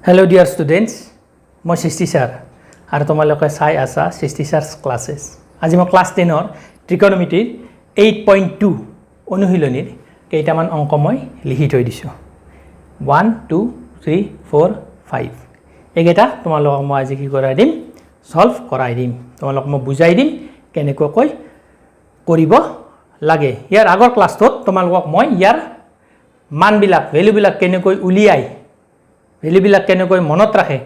Hello dear students, মই সৃষ্টি sir আৰু তোমালোকে চাই আছা সৃষ্টি স্যাৰস ক্লাसेस। আজি মই ক্লাস 10 ৰ ত্ৰিকোণমিতিৰ 8.2 অনুশীলনীৰ কেইটামান অংক মই লিখি থৈ দিছো। 1 2 3 4 5 একেটা তোমালোকক মই আজি কি কৰাই দিম, সলভ কৰাই দিম। তোমালোকক মই বুজাই দিম কেনেকৈ কৰিব লাগে। ইয়াৰ আগৰ ক্লাছটোত তোমালোকক মই ইয়াৰ মানবিলাক ভ্যালুবিলাক কেনেকৈ উলিয়াই ভ্যালুবিলাক কেনেকৈ মনত ৰাখে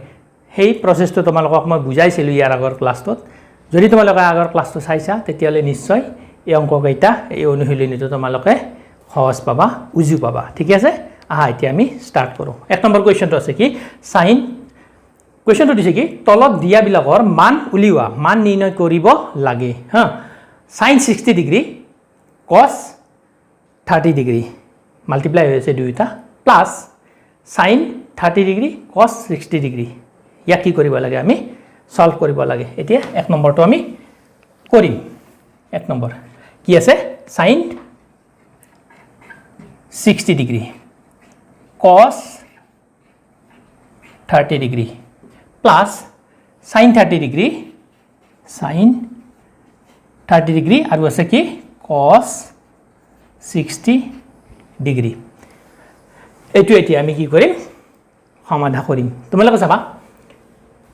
সেই প্ৰচেছটো তোমালোকক মই বুজাইছিলো ইয়াৰ আগৰ ক্লাছটোত। যদি তোমালোকে আগৰ ক্লাছটো চাইছা তেতিয়ালে নিশ্চয় এই অংককেইটা এই অনুশীলনীটো তোমালোকে সহজ পাবা, উজু পাবা। ঠিক আছে, আহা এতিয়া আমি স্টাৰ্ট কৰো। এক নম্বৰ কোৱেশ্চনটো আছে কি সাইন কোৱেশ্চনটো দিছে কি তলত দিয়াবিলাকৰ মান উলিওৱা, মান নিৰ্ণয় কৰিব লাগে। হা, sin 60 degree cos 30 degree multiply হৈছে দুইটা plus sin 30 degree cos 60 degree ইয়াক কি কৰিব লাগে, আমি সলভ কৰিব লাগে। এতিয়া এক নম্বৰটো আমি কৰিম। এক নম্বৰ কি আছে sin 60 degree cos 30 degree plus sin 30 degree আৰু আছে কি cos 60 ডিগ্ৰী। এইটো এতিয়া আমি কি কৰিম, সমাধান কৰিম। তোমালোকে চাবা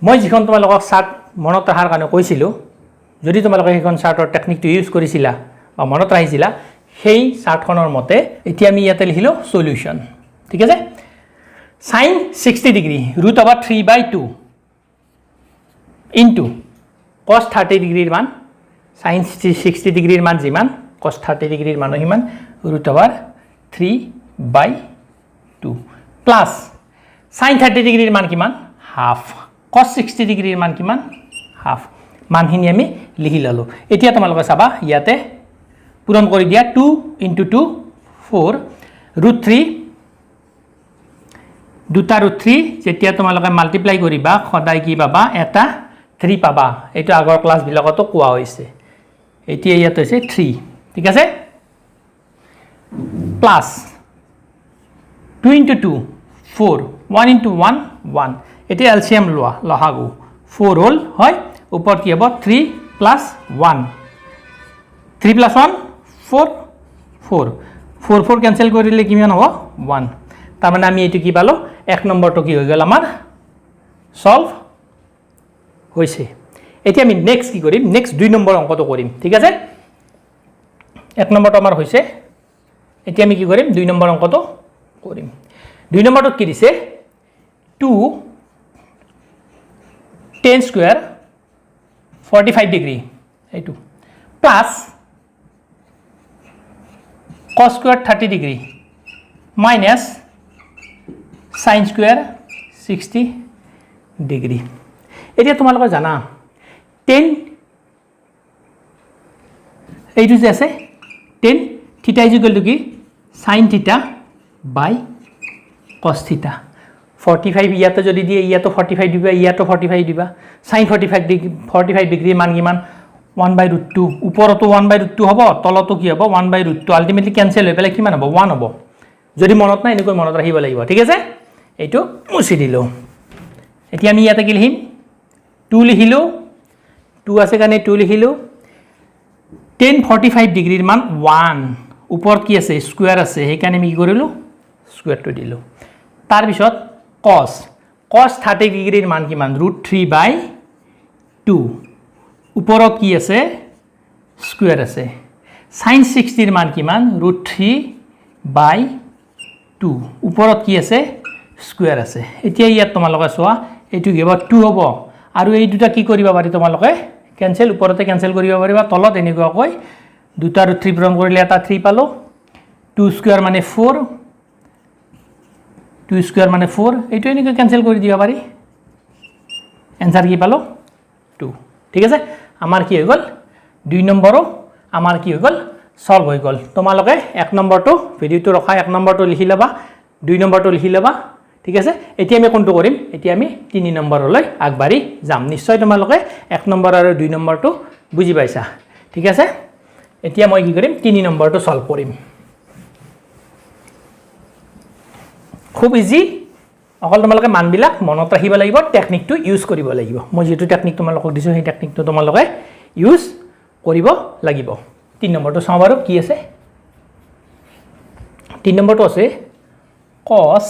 মই যিখন তোমালোকক চাৰ্ট মনত ৰাখাৰ কাৰণে কৈছিলো, যদি তোমালোকে সেইখন চাৰ্টৰ টেকনিকটো ইউজ কৰিছিলা বা মনত ৰাখিছিলা সেই চাৰ্টখনৰ মতে এতিয়া আমি ইয়াতে লিখিলো সলিউশন। ঠিক আছে, sin 60 ডিগ্ৰী √3/2 ইনটু cos 30 ডিগ্ৰীৰ মান, sin 60 ডিগ্ৰীৰ মান যিমান cos 30 ডিগ্ৰীৰ মান সিমান √3/2 প্লাস sin 30 ডিগ্ৰীৰ মান কিমান হাফ, cos 60 ডিগ্ৰীৰ মান কিমান হাফ। মানখিনি আমি লিখি ললো। এতিয়া তোমালোকে চাবা ইয়াতে পূৰণ কৰি দিয়া 2 * 2 4 √3 দুটা √3 যেতিয়া তোমালোকে মাল্টিপ্লাই কৰিবা সদায় কি পাবা, এটা 3 পাবা। এইটো আগৰ ক্লাছ বিলাকতো কোৱা হৈছে। এতিয়া ইয়াত হৈছে 3। ঠিক আছে, প্লাস 2 * 2 4 1 * 1 1 এটা এলসিয়াম লোৱা লহাগু 4 হল হয়, ওপৰত কি হ'ব 3 + 1 3 + 1 4 4 4 4 ক্যান্সেল কৰিলে কিমান হ'ব 1। তাৰ মানে আমি এইটো কি পালো, এক নম্বৰটো কি হৈ গ'ল আমাৰ সলভ হৈছে। এতিয়া আমি নেক্সট কি কৰিম, নেক্সট 2 নম্বৰ অংকটো কৰিম। ঠিক আছে, এক নম্বৰটো আমাৰ হৈছে। এতিয়া আমি কি কৰিম, 2 নম্বৰ অংকটো কৰিম। 2 নম্বৰটোত কি দিছে 2 tan square 45 ডিগ্ৰী এইটো plus cos square 30 degree minus sin square 60 degree. এতিয়া তোমালোকে জানা tan এইটো যে আছে tan থিটা ইজ ইকুৱেল টু কি sin থিটা বাই cos থিটা। 45 ইয়াতে যদি দিয়ে ইয়াতো 45 দিবা, ইয়াতো 45 দিবা। sin 45 ডিগ্ৰীৰ মান কিমান 1/√2, ওপৰতো 1/√2 হ'ব, তলতো কি হ'ব 1/√2। আলটিমেটলি ক্যান্সেল হৈ পেলাই কিমান হ'ব 1 হ'ব। যদি মনত নাই এনেকৈ মনত ৰাখিব লাগিব। ঠিক আছে, এইটো মুছি দিলো। এতিয়া আমি ইয়াতে কি লিখিম 2 লিখিলো, 2 আছে কাৰণে 2 লিখিলো। tan 45 ডিগ্ৰীৰ মান 1, ওপৰত কি আছে স্কয়াৰ আছে সেইকাৰণে আমি কি কৰিলো স্কয়াৰটো দিলো। তাৰ পিছত cos 30 ডিগ্ৰীৰ মান কিমান √3/2, ওপৰত কি আছে স্কয়াৰ আছে। sin 60 ৰ মান কিমান √3/2, ওপৰত কি আছে স্কয়াৰ আছে। এতিয়া ইয়াত তোমালোকে চোৱা এইটো কি হ'ব 2 হ'ব, আৰু এই দুটা কি কৰিব পাৰি তোমালোকে ক্যান্সেল, ওপৰতে ক্যান্সেল কৰিব পাৰিবা, তলত এনেকুৱাকৈ দুটা √3 পূৰণ কৰিলে এটা 3 পালো। 2 স্কয়াৰ মানে 4, 2 স্কয়াৰ মানে 4, এইটো এনেকৈ ক্যান্সেল কৰি দিব পাৰি। এনসাৰ কি পালো 2। ঠিক আছে, আমাৰ কি হৈ গ'ল 2 নম্বৰো আমাৰ কি হৈ গ'ল সলভ হৈ গ'ল। তোমালোকে 1 নম্বৰটো ভিডিওটো ৰখা 1 নম্বৰটো লিখি ল'বা, 2 নম্বৰটো লিখি ল'বা। ঠিক আছে, এতিয়া আমি কোনটো কৰিম, এতিয়া আমি 3 নম্বৰলৈ আগবাঢ়ি যাম। নিশ্চয় তোমালোকে 1 নম্বৰ আৰু 2 নম্বৰটো বুজি পাইছা। ঠিক আছে, এতিয়া মই কি কৰিম 3 নম্বৰটো সলভ কৰিম। খুব ইজি অকল তোমালোকে মানবিলাক মনত ৰাখিব লাগিব টেকনিকটো ইউজ কৰিব লাগিব মই যেটো টেকনিক তোমালোকক দিছো সেই টেকনিকটো তোমালোকে ইউজ কৰিব লাগিব 3 নম্বৰটো চাওঁ বাৰু কি আছে 3 নম্বৰটো আছে cos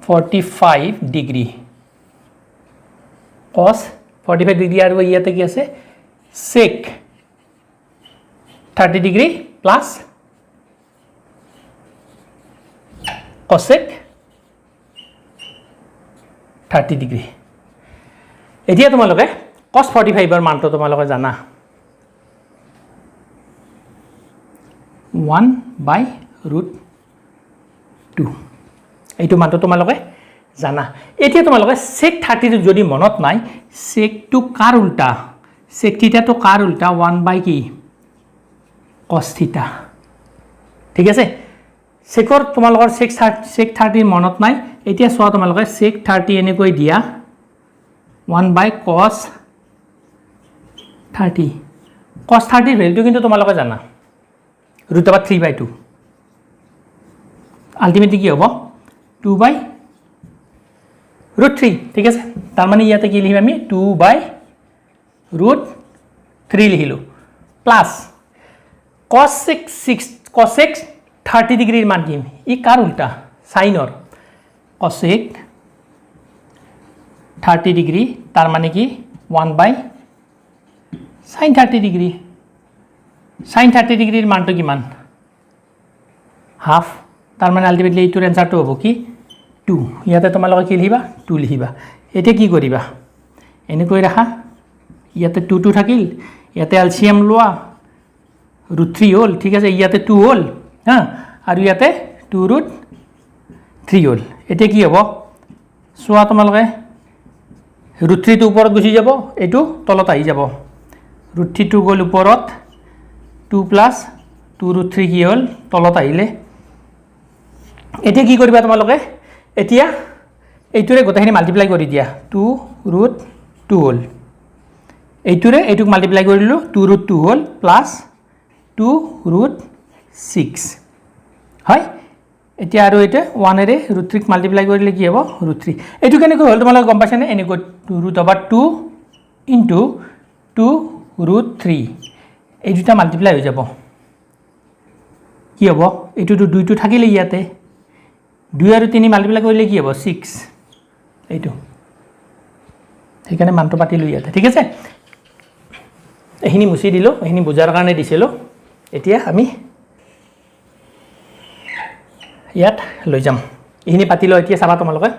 45 ডিগ্ৰী cos 45 ডিগ্ৰী আৰু ইয়াতে কি আছে sec 30 degree plus cosec 30 degree এতিয়া তোমালোকে cos 45 এর মানটো তোমালোকে জানা 1/√2 এইটো মানটো তোমালোকে জানা এতিয়া তোমালোকে sec 30 যদি মনত নাই sec টু কাৰ উল্টা sec থিটা তো কাৰ উল্টা 1 কি cos থিটা ঠিক আছে secৰ তোমালোকৰ sec 30 মনত নাই এতিয়া সোৱা তোমালোকে sec 30 এনে কৈ দিয়া 1/cos 30 cos 30 ভ্যালুটো কিন্তু তোমালোকে জানা √3/2 আলটিমেটলি কি হ'ব 2/√3 ঠিক আছে তার মানে ইয়াতে কি লিখিম আমি 2/√3 লিখিলো প্লাস cosec 30 ডিগ্ৰীৰ মান কি ই কাৰ উল্টা সাইনৰ cosec 30 ডিগ্ৰী তাৰ মানে কি 1/sin 30 ডিগ্ৰী sin 30 ডিগ্ৰীৰ মানটো কিমান হাফ তাৰ মানে আলটিমেটলি এইটোৰ এনসারটো হ'ব কি 2 ইয়াতে তোমালোকে কি লিখিবা 2 লিখিবা এটা কি কৰিবা এনে কৈ ৰাখা ইয়াতে 2 থাকিল ইয়াতে এলসিএম লোৱা √3 হল ঠিক আছে ইয়াতে 2 হল হ্যাঁ আর ইয়াতে 2√3 হল এটা কি হ'ব সোয়া তোমালোকে √3 টো ওপৰত গুছি যাব এটো তলত আহি যাব √3 টো গল ওপৰত 2 + 2√3 কি হল তলত আহিলে এটা কি কৰিবা তোমালোকে এতিয়া এইটোৰে গোটেইখিনি মাল্টিপ্লাই কৰি দিয়া 2√2 হল এইটোৰে এইটোক মাল্টিপ্লাই কৰিলো 2√2 হল প্লাস 2√6 হয় এতিয়া আৰু এটা 1 এৰে √3 ক মাল্টিপ্লাই কৰিলে কি হ'ব √3 এইটো কেনেকৈ হল তোমালোকে গম পাইছানে এনেকৈ 2√2 ইনটু 2√3 এই দুটা মাল্টিপ্লাই হৈ যাব কি হ'ব এইটো 2 টো থাকিলে ইয়াতে 2 আৰু 3 মাল্টিপ্লাই কৰিলে কি হ'ব 6 এইটো সেইকাৰণে মানটো পাতিলো ইয়াতে ঠিক আছে এহিনি মুছি দিলো এহিনি বুজাৰ কাৰণে দিছিলো এতিয়া আমি ইয়াত লৈ যাম এহিনি পাতিলো এতিয়া চাবা তোমালোকে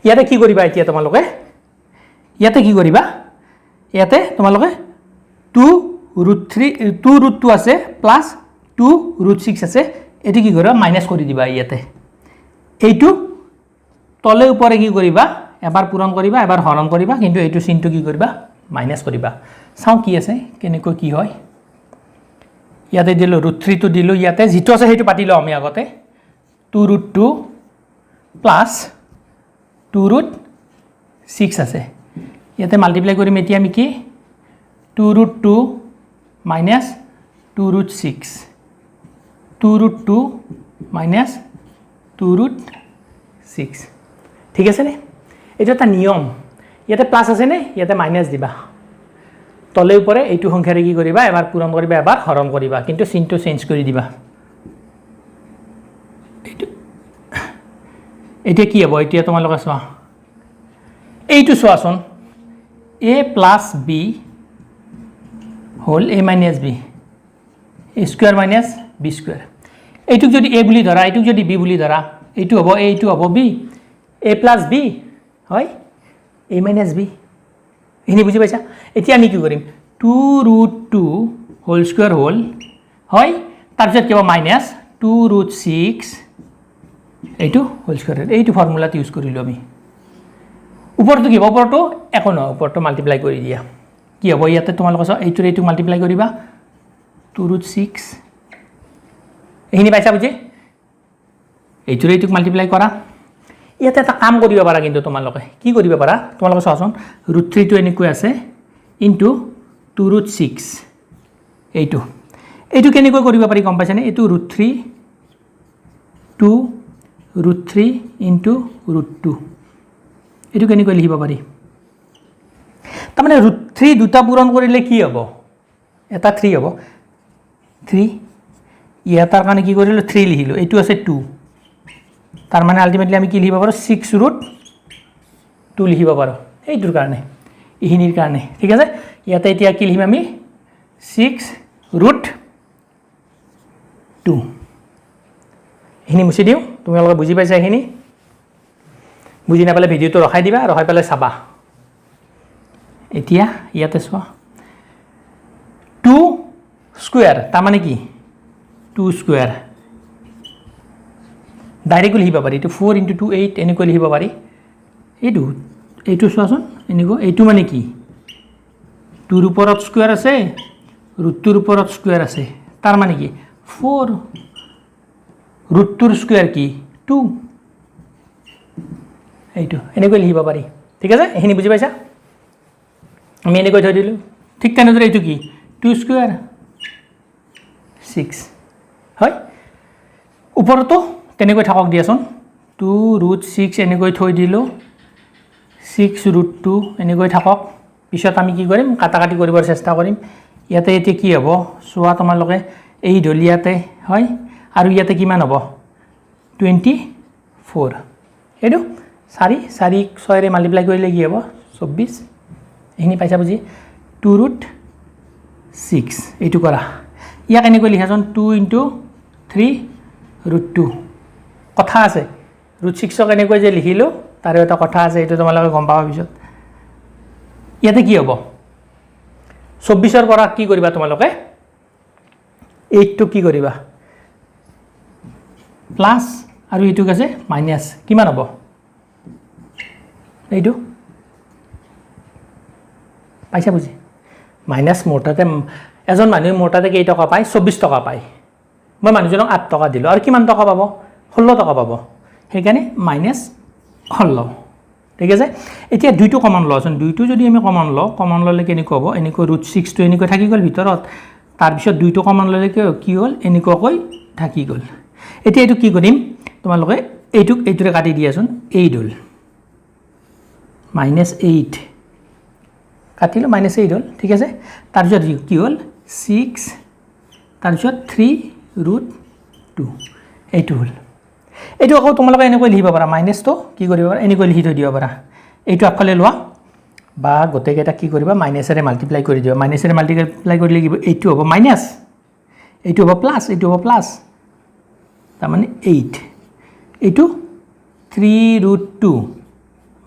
ইয়াতে কি কৰিবা এতিয়া তোমালোকে ইয়াতে কি কৰিবা ইয়াতে তোমালোকে 2√2 আছে প্লাস 2√6 আছে এটি কি কৰিবা মাইনাস কৰি দিবা ইয়াতে এইটো তলে উপৰে কি কৰিবা এবাৰ পূৰণ কৰিবা এবাৰ হৰণ কৰিবা কিন্তু এইটো চিনটো কি কৰিবা মাইনাস কৰিবা চাও কি আছে কেনেকৈ কি হয় ইয়াতে দিলো √3 টো দিলো ইয়াতে যেটো আছে হেতু পাতিলো আমি আগতে 2√2 প্লাস 2√6 আছে ইয়াতে মাল্টিপ্লাই কৰিম এতিয়া আমি কি 2√2 minus 2√6 2√2 minus 2√6 ঠিক আছে নে এটা এটা নিয়ম ইয়াতে প্লাস আছে নে ইয়াতে মাইনাস দিবা তলে উপরে এইটো সংখ্যাৰে কি কৰিবা এবাৰ পূৰণ কৰিবা এবাৰ হৰণ কৰিবা কিন্তু চিনটো চেঞ্জ কৰি দিবা এটা কি হ'ব এতিয়া তোমালোকে চোৱা এইটো চোৱাচোন a plus b whole a minus b a square minus b square এইটুক যদি a বুলি ধৰা এইটুক যদি b বুলি ধৰা এইটো হ'ব a এইটো হ'ব b a plus b হয় a minus b এনে বুজি পাইছা এতিয়া আমি কি কৰিম 2√2 হোল স্কয়াৰ হোল হয় তাৰপিছত কি হ'ব মাইনাস 2√6 এইটো হোল স্কয়াৰ এইটো ফৰ্মুলাটো ইউজ কৰিলো আমি উপৰটো কি হ'ব উপৰটো একো নহয় উপৰটো মাল্টিপ্লাই কৰি দিয়া কি হ'ব ইয়াতে তোমালোকে চাও এইটো এইটো মাল্টিপ্লাই কৰিবা 2√6 এইখিনি পাইছা বুজি এইটো এইটো মাল্টিপ্লাই কৰা ইয়াতে এটা কাম কৰিব পাৰা কিন্তু তোমালোকে কি কৰিব পাৰা তোমালোকে চাওচোন √3 টো এনেকৈ আছে ইনটু 2√6 এইটো এইটো কেনেকৈ কৰিব পাৰি গম পাইছানে এইটো √3 2 √3 ইনটু √2 এইটো কেনেকৈ লিখিব পাৰি তাৰমানে √3 দুটা পূৰণ কৰিলে কি হ'ব এটা 3 হ'ব 3 ইয়াৰ কাৰণে কি কৰিলো 3 লিখিলো এইটো আছে 2 তাৰ মানে আলটিমেটলি আমি কি লিখিব পাৰো 6√2 লিখিব পাৰো এইটোৰ কাৰণে ইহিনিৰ কাৰণে ঠিক আছে ইয়াতে এতিয়া কি লিখিম আমি 6√2 ইহিনি মুছি দিও তোমালোকে বুজি পাইছা ইহিনি বুজি নাপালে ভিডিওটো ৰখাই দিবা ৰখাই পেলাই চাবা এতিয়া ইয়াতে চোৱা 2 স্কয়াৰ তাৰ মানে কি 2 স্কয়াৰ ডাইৰেক্টলি লিখিব পাৰি এইটো 4 * 2 8 এনেকৈ লিখিব পাৰি এইটো চোৱাচোন এনেকৈ এইটো মানে কি 2 ৰ ওপৰত স্কয়াৰ আছে √2 ৰ ওপৰত স্কয়াৰ আছে তাৰ মানে কি 4 √2 ৰ স্কয়াৰ কি 2 এইটো এনেকৈ লিখিব পাৰি ঠিক আছে এখিনি বুজি পাইছা আমি এনেকৈ থৈ দিলো ঠিক তেনেদৰে এইটো কি 2 স্কয়াৰ 6 হয় ওপৰতো তেনেকৈ থাকক দিয়াচোন 2√6 এনেকৈ থৈ দিলো 6√2 এনেকৈ থাকক পিছত আমি কি কৰিম কাটাকাটি কৰিবৰ চেষ্টা কৰিম ইয়াতে এতিয়া কি হ'ব চোৱা তোমালোকে এই ঢলিয়াতে হয় আৰু ইয়াতে কিমান হ'ব 24 এইটো 4 6 ৰে মাল্টিপ্লাই কৰিলে কি হ'ব 24 এখিনি পাইছা বুজি 2√6 এইটো কৰা ইয়াক এনেকৈ লিখাচোন 2 * 3√2 কথা আছে √6 ক এনেকৈ যে লিখিলো তাৰে এটা কথা আছে এইটো তোমালোকে গম পাবা পিছত ইয়াতে কি হ'ব 24 ৰ পৰা কি কৰিবা তোমালোকে 8 টো কি কৰিবা প্লাস আৰু এইটো আছে মাইনাস কিমান হ'ব এইটো পাইছা বুজি মাইনাস মোটাতে এজন মানুহে মোটাতে কেই টকা পায় 24 টকা পায় মই মানুহজনক 8 টকা দিলো আৰু কিমান টকা পাব 16 টকা পাব সেইকাৰণে -16 ঠিক আছে এতিয়া দুইটো কমন লচোন দুইটো যদি আমি কমন ললে কেনেকৈ হ'ব এনেকৈ √6 টো এনেকৈ থাকি গল ভিতৰত তাৰ পিছত দুইটো কমন ললে কি হ'ল এনেকৈ থাকি গল এতিয়া এইটো কি কৰিম তোমালোকে এইটোৰে কাটি দিয়াচোন 8 হ'ল -8 কাটিলো -8 হ'ল ঠিক আছে তাৰ পিছত কি হ'ল 6 তাৰ পিছত 3√2 এইটো হ'ল এইটো আকৌ তোমালোকে এনেকৈ লিখিব পাৰা মাইনাস তো কি কৰিব পাৰা এনেকৈ লিখি থৈ দিব পাৰা এইটো আগফালে লোৱা বা গোটেইকেইটা কি কৰিবা মাইনাসেৰে মাল্টিপ্লাই কৰি দিবা মাইনাসেৰে মাল্টিপ্লাই কৰিলে কি এইটো হ'ব মাইনাস এইটো হ'ব প্লাস তাৰ মানে 8 এইটো 3√2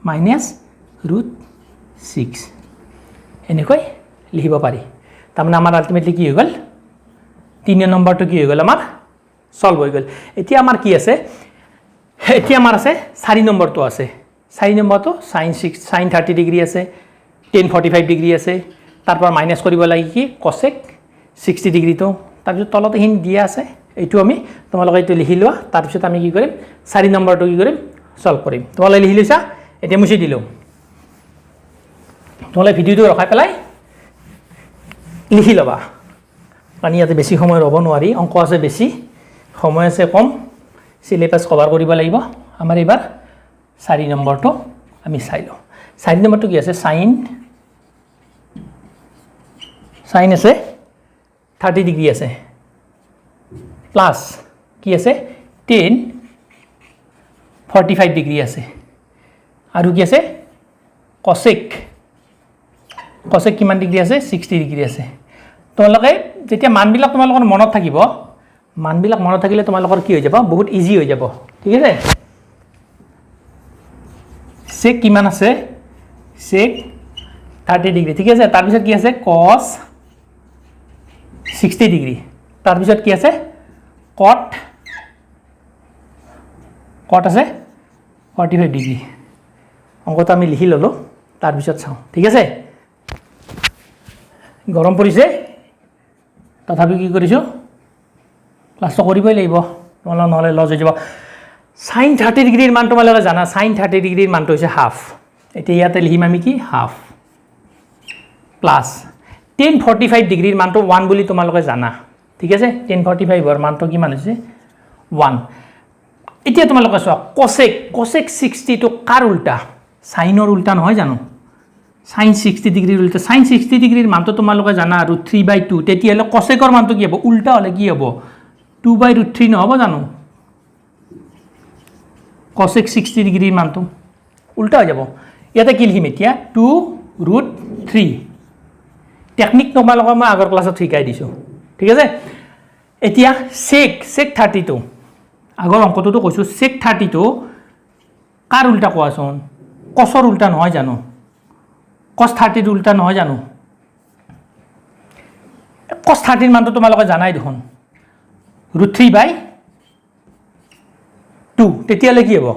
-√6 এনেকৈ লিখিব পাৰি তাৰ মানে আমাৰ আলটিমেটলি কি হৈ গ'ল 3 নম্বৰটো কি হৈ গ'ল আমাৰ সলভ হৈ গ'ল এতিয়া আমাৰ কি আছে এতিয়া আমাৰ আছে 4 নম্বৰটো আছে 4 নম্বৰটো sin 30 ডিগ্ৰী আছে tan 45 ডিগ্ৰী আছে তাৰ পৰা মাইনাস কৰিব লাগে কি cosec 60 ডিগ্ৰীটো তাৰ পিছত তলতে হিন দিয়া আছে এইটো আমি তোমালোকে এইটো লিখি লোৱা তাৰ পিছত আমি কি কৰিম 4 নম্বৰটো কি কৰিম সলভ কৰিম তোমালোকে লিখি লৈছা এতিয়া মুছি দিলো তোমালোকে ভিডিওটো ৰখাই পেলাই লিখি লবা কাৰণ ইয়াতে বেছি সময় ৰব নোৱাৰি অংক আছে বেছি সময় আছে কম সিলেবাস কভাৰ কৰিব লাগিব আমাৰ এবাৰ 4 নম্বৰটো আমি চাই লওঁ 4 নম্বৰটো কি আছে sin আছে 30 ডিগ্ৰী আছে প্লাস কি আছে tan 45 ডিগ্ৰী আছে আৰু কি আছে cosec কিমান ডিগ্ৰী আছে 60 ডিগ্ৰী আছে তোমালোকে যেতিয়া মানবিলাক তোমালোকৰ মনত থাকিব মানবিলাক মনত থাকিলে তোমালোকৰ কি হৈ যাব বহুত ইজি হৈ যাব ঠিক আছে sec কিমান আছে sec 30 ডিগ্ৰী ঠিক আছে তাৰ পিছত কি আছে cos 60 ডিগ্ৰী তাৰ পিছত কি আছে cot আছে 45 ডিগ্ৰী অংকটো আমি লিখি ললো তাৰ পিছত চাও ঠিক আছে গৰম পৰিছে তথাপি কি কৰিছো ক্লাসটো কৰিবই লাগিব নহলে লজ হৈ যাব sin 30 ডিগ্ৰীৰ মান তোমালোকে জানা sin 30 ডিগ্ৰীৰ মানটো হৈছে হাফ এতিয়া ইয়াতে লিখিম আমি কি হাফ প্লাস tan 45 ডিগ্ৰীৰ মানটো 1 বুলি তোমালোকে জানা ঠিক আছে tan 45 ৰ মানটো কিমান হৈছে 1 এতিয়া তোমালোকে চোৱা cosec 60 টো কাৰ উল্টা সাইনৰ উল্টা নহয় জানো sin 60 ডিগ্ৰীৰ উল্টা sin 60 ডিগ্ৰীৰ মানটো তোমালোকে জানা √3/2 তেতিয়ালে cosecৰ মানটো কি হ'ব উল্টা হলে কি হ'ব 2/√3 নহব জানো cosec 60 ডিগ্ৰীৰ মানটো উল্টা হৈ যাব ইয়াতে কি লিখিম এতিয়া 2√3 টেকনিক তোমালোকে মই আগৰ ক্লাছত শিকাই দিছো ঠিক আছে এতিয়া sec 32 আগৰ অংকটো কৈছো sec 32 কাৰ উল্টা কোৱাচোন cosৰ উল্টা নহয় জানো cos 30 ৰ উল্টা নহয় জানো cos 30 ৰ মানটো তোমালোকে জানাই দেখোন √3/2 তেতিয়ালে কি হ'ব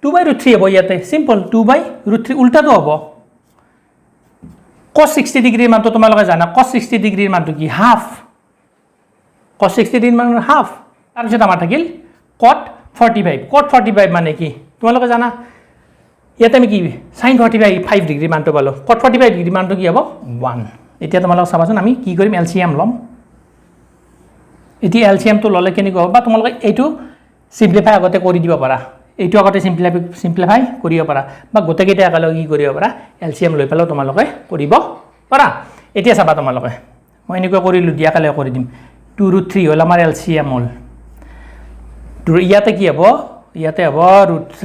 2/√3 হ'ব ইয়াতে সিম্পল 2/√3 উল্টাটো হ'ব cos 60 ডিগ্ৰীৰ মানটো তোমালোকে জানা cos 60 ডিগ্ৰীৰ মানটো কি হাফ cos 60 ডিগ্ৰীৰ মান হাফ তাৰ পিছত আমাৰ থাকিল cot 45 মানে কি তোমালোকে জানা ইয়াতে আমি কি sin 45 ডিগ্ৰীৰ মানটো পালো cot 45 ডিগ্ৰীৰ মানটো কি হ'ব 1 এতিয়া তোমালোকে চাবাচোন আমি কি কৰিম LCM লম এতিয়া LCM টো ললে কেনে হ'ব বা তোমালোকে এইটো সিম্পলিফাই আগতে কৰি দিব পাৰা এইটো আগতে সিম্পলিফাই কৰিব পাৰা বা গোটেইকেইটা একেলগে কি কৰিব পাৰা LCM লৈ পেলাও তোমালোকে কৰিব পাৰা এতিয়া চাবা তোমালোকে মই এনেকৈ কৰিলো দিয়া কালে কৰি দিম 2√3 হল আমাৰ LCM হল ইয়াতে কি হ'ব ইয়াতে হ'ব √3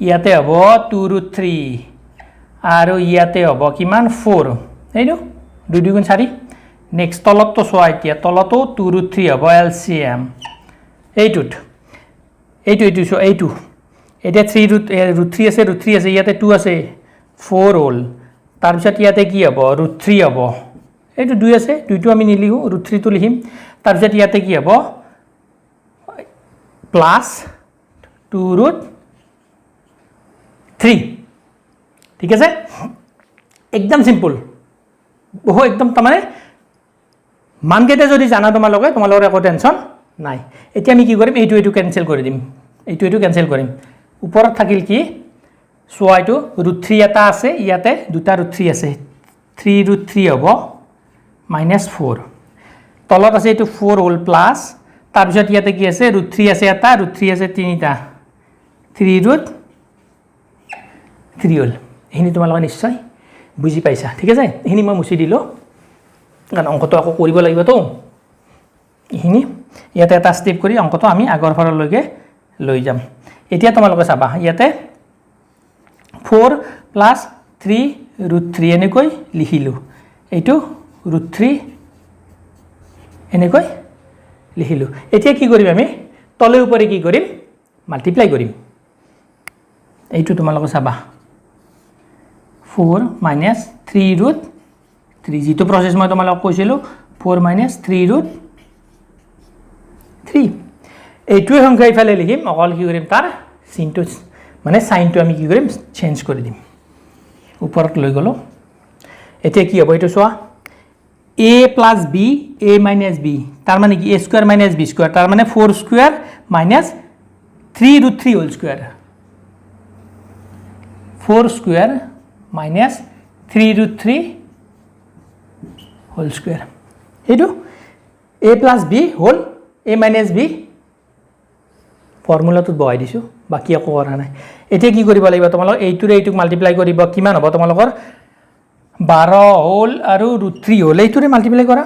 ইয়াতে হ'ব 2√3 আৰু ইয়াতে হ'ব কিমান 4 এইটো 2 2 4 নেক্সট তলতটো চোৱা এতিয়া তলতো 2√3 হ'ব LCM এইটোত এটা 3√3 আছে √3 আছে ইয়াতে 2 আছে 4 হল তাৰ পিছত ইয়াতে কি হ'ব √3 হ'ব এইটো 2 আছে 2টো আমি নিলিখো √3 টো লিখিম তাৰ পিছত ইয়াতে কি হ'ব প্লাস 2√3 ঠিক আছে একদম সিম্পল বহু একদম মানে মানকেইটা যদি জানা তোমালোকৰ একো টেনশন নাই এতিয়া আমি কি কৰিম এইটো ক্যান্সেল কৰি দিম এইটো ক্যান্সেল কৰিম ওপৰত থাকিল কি সোয়া এইটো √3 এটা আছে ইয়াতে দুটা √3 আছে 3√3 হ'ব -4 তলত আছে এইটো 4 হল প্লাস তাৰ পিছত ইয়াতে কি আছে √3 আছে এটা √3 আছে তিনিটা 3√3 হল এখিনি তোমালোকে নিশ্চয় বুজি পাইছা ঠিক আছে এখিনি মই মুছি দিলো কাৰণ অংকটো আকৌ কৰিব লাগিব তো এখিনি ইয়াতে এটা স্টেপ কৰি অংকটো আমি আগৰ ফাললৈকে লৈ যাম এতিয়া তোমালোকে চাবা ইয়াতে 4 + 3√3 এনেকৈ লিখিলো এইটো √3 এনেকৈ লিখিলো এতিয়া কি কৰিম আমি তলে উপৰে কি কৰিম মাল্টিপ্লাই কৰিম এইটো তোমালোকে চাবা 4 - 3√3 যেটো প্ৰসেস মই তোমালোকক কৈছিলো 4 - 3√3 এইটোৱে সংখ্যা ইফালে লিখিম অকল কি কৰিম তাৰ চিনটো মানে সাইনটো আমি কি কৰিম চেঞ্জ কৰি দিম ওপৰত লৈ গলো এতিয়া কি হ'ব এইটো চোৱা a + b a - b তার মানে কি a² - b² তার মানে 4² - 3√3 হোল স্কয়ার 4² - 3√3 হোল স্কয়ার এইটো a + b হোল a - b ফর্মুলাটো বহাই দিছো বাকি একো কৰা নাই এতিয়া কি কৰিব লাগিব তোমালোক এইটোক মাল্টিপ্লাই কৰিব কিমান হ'ব তোমালোকৰ 12 হোল আৰু √3 হোল এইটোৰে মাল্টিপ্লাই কৰা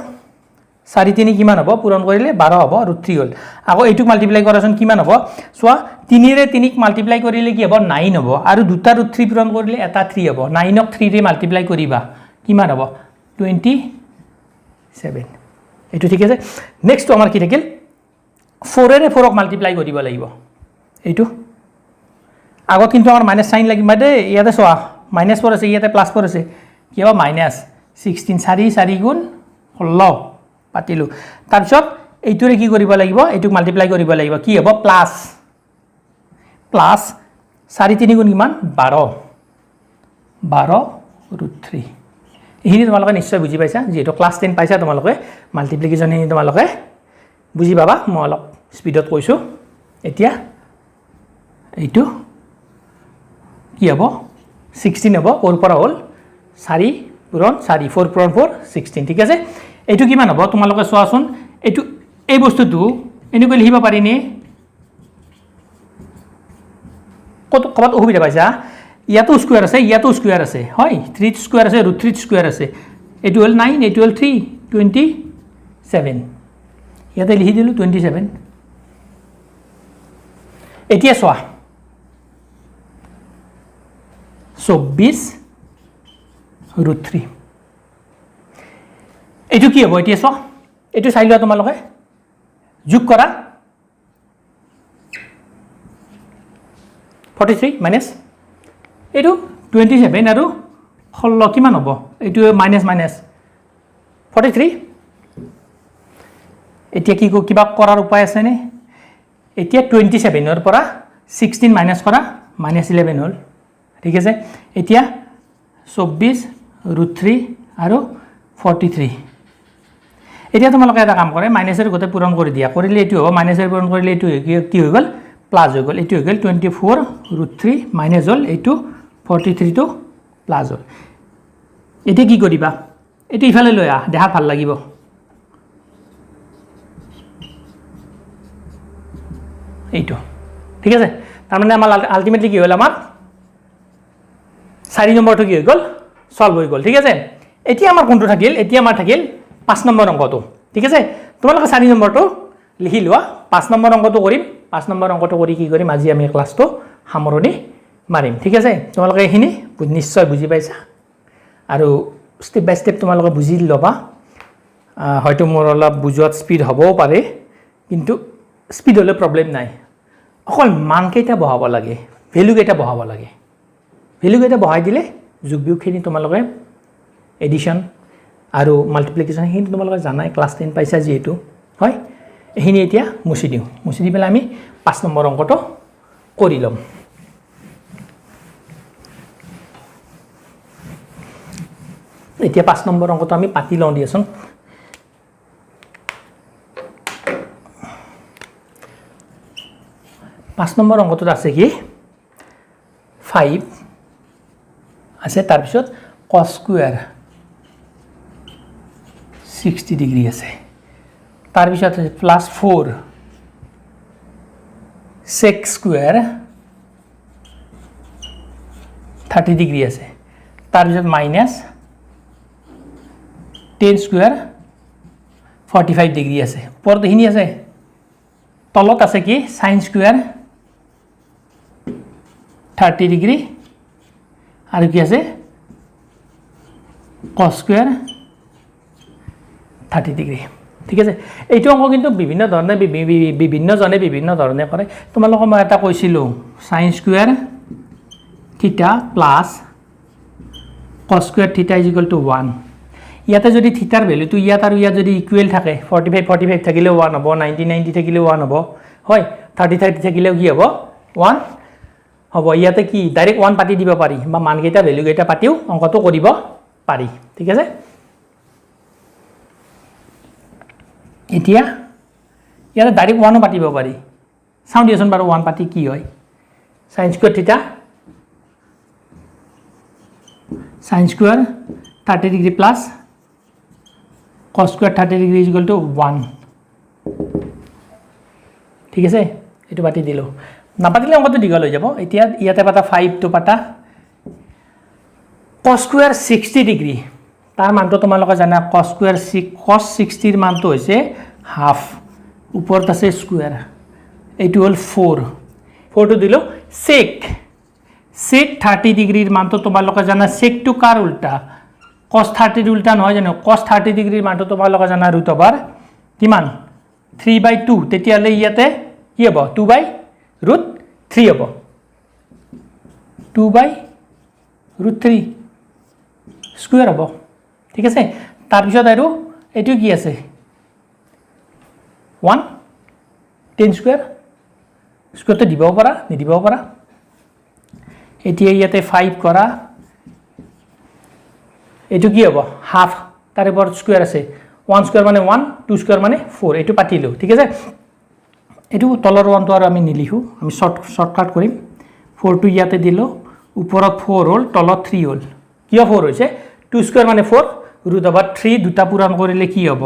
4 3 কিমান হ'ব পূৰণ কৰিলে 12 হ'ব √3 হোল আকৌ এইটোক মাল্টিপ্লাই কৰাচোন কিমান হ'ব সোৱা 3 ৰে 3 ক মাল্টিপ্লাই কৰিলে কি হ'ব 9 হ'ব আৰু দুটা √3 পূৰণ কৰিলে এটা 3 হ'ব 9 ক 3 ৰে মাল্টিপ্লাই কৰিবা কিমান হ'ব 27 এইটো ঠিক আছে নেক্সট আমাৰ কি থাকিল 4 ৰে 4 ক মাল্টিপ্লাই কৰিব লাগিব এইটো আগত কিন্তু আমাৰ মাইনাস সাইন লাগিব দে ইয়াতে সোৱা -4 আছে ইয়াতে +4 আছে কি হ'ব -16 4 4 গুণ 16 পাতিলো তাৰ পিছত এইটোৰে কি কৰিব লাগিব এইটোক মাল্টিপ্লাই কৰিব লাগিব কি হ'ব প্লাস 4 3 গুণ কিমান 12 √3 এইখিনি তোমালোকে নিশ্চয় বুজি পাইছা যেটো ক্লাস 10 পাইছা তোমালোকে মাল্টিপ্লিকেশন তোমালোকে বুজি পাবা মই অলপ স্পিডত কৈছো এতিয়া এইটো কি হ'ব 16 হ'ব ওৰ পৰা হ'ল 4 পূৰণ 4 4 পূৰণ 4 16 ঠিক আছে এইটো কিমান হ'ব তোমালোকে চোৱাচোন এইটো এই বস্তুটো এনেকৈ লিখিব পাৰিনে ক'ৰবাত অসুবিধা পাইছা ইয়াতো স্কুৱেৰ আছে ইয়াতো স্কুৱেৰ আছে হয় 3 স্কুৱেৰ আছে √3 স্কুৱেৰ আছে এইটো হ'ল 9 এইটো হ'ল 3 27 ইয়াতে লিখি দিলোঁ 27 এতিয়া চোৱা 24 √3 এইটো কি হ'ব এতিয়া চোৱা এইটো চাই লোৱা তোমালোকে যোগ কৰা 43 মাইনাছ এইটো 27 আৰু 16 কিমান হ'ব এইটো মাইনাছ 43 এতিয়া কি কিবা কৰাৰ উপায় আছেনে এতিয়া 27ৰ পৰা 16 মাইনাছ কৰা -11 হ'ল ঠিক আছে এতিয়া 24 √3 আৰু 43 এতিয়া তোমালোকে এটা কাম কৰে মাইনাছৰ গোটে পূৰণ কৰি দিয়া কৰিলে এইটো হ'ব মাইনাছৰ পূৰণ কৰিলে এইটো কি হৈ গ'ল প্লাস হৈ গ'ল এইটো হৈ গ'ল 24 √3 মাইনাছ হ'ল এইটো 43 টো প্লাস হ'ল এতিয়া কি কৰিবা এইটো ইফালে লৈ আহ দেখাত ভাল লাগিব এইটো ঠিক আছে তাৰমানে আমাৰ আলটিমেটলি কি হ'ল আমাৰ 4 নম্বৰটো কি হৈ গ'ল সলভ হৈ গ'ল ঠিক আছে এতিয়া আমাৰ কোনটো থাকিল এতিয়া আমাৰ থাকিল 5 নম্বৰ অংকটো ঠিক আছে তোমালোকে 4 নম্বৰটো লিখি লোৱা 5 নম্বৰ অংকটো কৰিম 5 নম্বৰ অংকটো কৰি কি কৰিম আজি আমি ক্লাছটো সামৰণি মাৰিম ঠিক আছে তোমালোকে এইখিনি নিশ্চয় বুজি পাইছা আৰু স্টেপ বাই স্টেপ তোমালোকে বুজি ল'বা হয়তো মোৰ অলপ বুজোৱাত স্পীড হ'বও পাৰে কিন্তু স্পীড হ'লে প্ৰব্লেম নাই অকল মান কেইটা বহাব লাগে ভ্যালু কেইটা বহাব লাগে ভ্যালু কেইটা বহাই দিলে যোগ বিয়োগখিনি তোমালোকে এডিশন আৰু মাল্টিপ্লিকেশ্যন এইখিনি তোমালোকে জানাই ক্লাছ 10 পাইছা যিহেতু হয় এইখিনি এতিয়া মুছি দিওঁ মুছি দি পেলাই আমি 5 নম্বৰ অংকটো কৰি ল'ম এতিয়া 5 নম্বৰ অংকটো আমি পাতি লওঁ দিয়াচোন পাঁচ নম্বৰ অংকটোত আছে কি 5 আছে তাৰপিছত cos স্কয়াৰ 60 ডিগ্ৰী আছে তাৰপিছত আছে +4 sec স্কয়াৰ 30 ডিগ্ৰী আছে তাৰপিছত -10 স্কয়াৰ 45 ডিগ্ৰী আছে ওপৰত এইখিনি আছে তলত আছে কি sin স্কয়াৰ 30 ডিগ্ৰী আৰু কি আছে cos স্কয়াৰ 30 ডিগ্ৰী ঠিক আছে এইটো অংক কিন্তু বিভিন্ন ধৰণে বিভিন্ন ধৰণে কৰে তোমালোকক মই এটা কৈছিলো sin স্কয়াৰ থিটা প্লাস cos স্কয়াৰ থিটা = 1 ইয়াতে যদি থিটাৰ ভ্যালুটো ইয়াত আৰু ইয়াত যদি ইকুৱেল থাকে 45 থাকিলেও 1 হ'ব 90 থাকিলেও 1 হ'ব হয় 30 থাকিলেও কি হ'ব 1 হ'ব ইয়াতে কি ডাইৰেক্ট 1 পাতি দিব পাৰি বা মান কেইটা ভ্যালু কেইটা পাতিও অংকটো কৰিব পাৰি ঠিক আছে এতিয়া ইয়াতে ডাইৰেক্ট 1 পাতিব পাৰি চাওঁ দিয়াচোন বাৰু 1 পাতি কি হয় sin স্কয়াৰ থিটা sin square 30 degree plus cos square 30 degree = 1 ঠিক আছে এটো পাতি দিলো নাপাতিলে অংকটো দীঘল হৈ যাব এতিয়া ইয়াতে পাতা 5 টো পাতা cos স্কয়াৰ 60 ডিগ্ৰী তাৰ মানটো তোমালোকে জানা cos স্কয়াৰ cos 60 ৰ মানটো হৈছে হাফ ওপৰত আছে স্কয়াৰ এইটো হল 4 টো দিলো sec 30 ডিগ্ৰীৰ মানটো তোমালোকে জানা sec টো কাৰ উল্টা cos 30 ৰ উল্টা নহয় জানো cos 30 ডিগ্ৰীৰ মানটো তোমালোকে জানা √/, কিমান 3/2 তেতিয়ালে ইয়াতে কি হ'ব 2/√3 হ'ব 2/√3 স্কয়াৰ হ'ব ঠিক আছে তাৰ পিছত আৰু এটো কি আছে 1 10 স্কয়াৰ স্কয়াৰটো দিব পাৰা নিদিব পাৰা এতিয়া ইয়াতে 5 কৰা এটো কি হ'ব হাফ তাৰ ওপৰত স্কয়াৰ আছে 1 স্কয়াৰ মানে 1 2 স্কয়াৰ মানে 4 এটো পাতিলো ঠিক আছে এটো তলৰ 1 টো আৰু আমি নিলিখো আমি শৰ্টকাট কৰিম 4 টো ইয়াতে দিলো ওপৰত 4 হ'ল তলত 3 হ'ল কিয় 4 হৈছে 2 স্কয়াৰ মানে 4 √3 দুটা পূৰণ কৰিলে কি হ'ব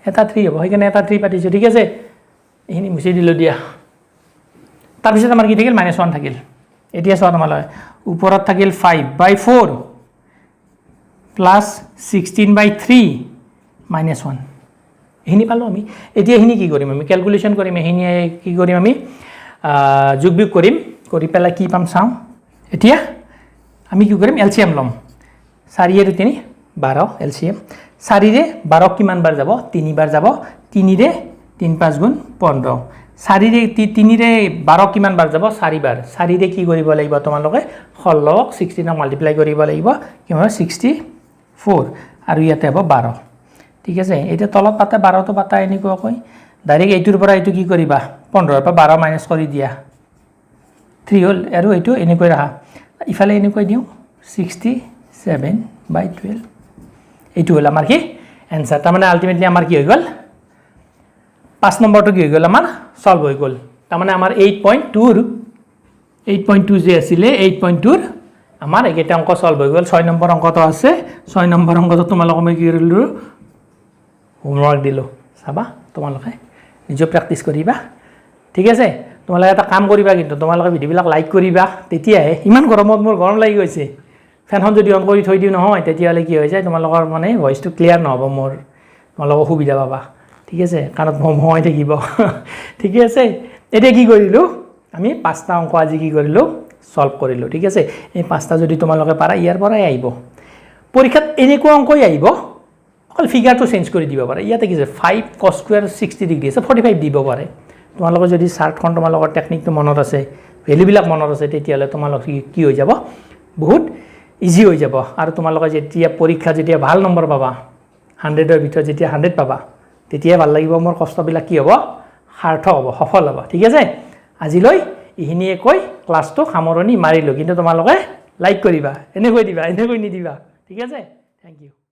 এটা 3 হ'ব সেইকাৰণে এটা 3 পাতিছো ঠিক আছে এইখিনি মুছি দিলো দিয়া তাৰপিছত আমাৰ কি থাকিল -1 থাকিল এতিয়া চোৱা তোমালোকে ওপৰত থাকিল 5/4 প্লাছ 16/3 -1 এইখিনি পালোঁ আমি এতিয়া এইখিনি কি কৰিম আমি ক্যালকুলেশন কৰিম এইখিনি কি কৰিম আমি যোগ বিয়োগ কৰিম কৰি পেলাই কি পাম চাওঁ এতিয়া আমি কি কৰিম এলসিএম লম 4 আৰু 3 12 এলসিএম 4 ৰে 12 কিমান বাৰ যাব 3 বাৰ যাব 3 ৰে 3 5 গুণ 15 4 ৰে 3 ৰে 12 কিমান বাৰ যাব 4 বাৰ 4 ৰে কি কৰিব লাগিব তোমালোকে 16 16 মাল্টিপ্লাই কৰিব লাগিব কিমান 64 আৰু ইয়াতে হ'ব 12 ঠিক আছে এটা তলত পাতা 12 তো পাতা এনেকুৱা কই ডাইৰেক্ট এইটোৰ পৰা এইটো কি কৰিবা 15 পৰা 12 মাইনাস কৰি দিয়া 3 হল আৰু এইটো এনেকৈ ৰাখা ইফালে এনেকৈ দিও 67/12 এইটো হল আমাৰ কি आंसर তাৰ মানে আলটিমেটলি আমাৰ কি হৈ গল 5 নম্বৰটো কি হৈ গল আমাৰ সলভ হৈ গল তাৰ মানে আমাৰ 8.2 যে আছিল 8.2 আমাৰ এইটা অংক সলভ হৈ গল 6 নম্বৰ অংকটো আছে 6 নম্বৰ অংকটো তোমালোক মই কি কৰিলো হোমৱৰ্ক দিলো চাবা তোমালোকে নিজে প্ৰেক্টিস কৰিবা ঠিক আছে তোমালোকে এটা কাম কৰিবা কিন্তু তোমালোকে ভিডিওবিলাক লাইক কৰিবা তেতিয়াহে ইমান গৰমত মোৰ গৰম লাগি গৈছে ফেনখন যদি অন কৰি থৈ দিও নহয় তেতিয়ালে কি হৈ যায় তোমালোকৰ মানে ভয়েসটো ক্লিয়াৰ নহব মোৰ তোমালোক সুবিধা পাবা ঠিক আছে কানত ভম হৈ থাকিব ঠিক আছে এটা কি কৰিলো আমি পাঁচটা অংক আজি কি কৰিলো সলভ কৰিলো ঠিক আছে এই পাঁচটা যদি তোমালোকে পাৰা ইয়াৰ পৰাই আহিব পৰীক্ষাত এনেকুৱা অংকই আহিব অকল ফিগাৰটো চেঞ্জ কৰি দিব পাৰে ইয়াতে কি আছে 5 cos square 60 ডিগ্ৰী আছে 45 দিব পাৰে তোমালোকৰ যদি চাৰ্টখন তোমালোকৰ টেকনিকটো মনত আছে ভ্যালুবিলাক মনত আছে তেতিয়ালে তোমালোক কি হৈ যাব বহুত ইজি হৈ যাব আৰু তোমালোকে যেতিয়া পৰীক্ষা যেতিয়া ভাল নম্বৰ পাবা 100 ৰ ভিতৰত যেতিয়া 100 পাবা তেতিয়া ভাল লাগিব মোৰ কষ্টবিলাক কি হ'ব সাৰ্থক হ'ব সফল হ'ব ঠিক আছে আজিলৈ ইহিনিয়ে কৈ ক্লাসটো সামৰণি মাৰিলো কিন্তু তোমালোকে লাইক কৰিবা এনেকৈ দিবা এনেকৈ নিদিবা ঠিক আছে থ্যাংক ইউ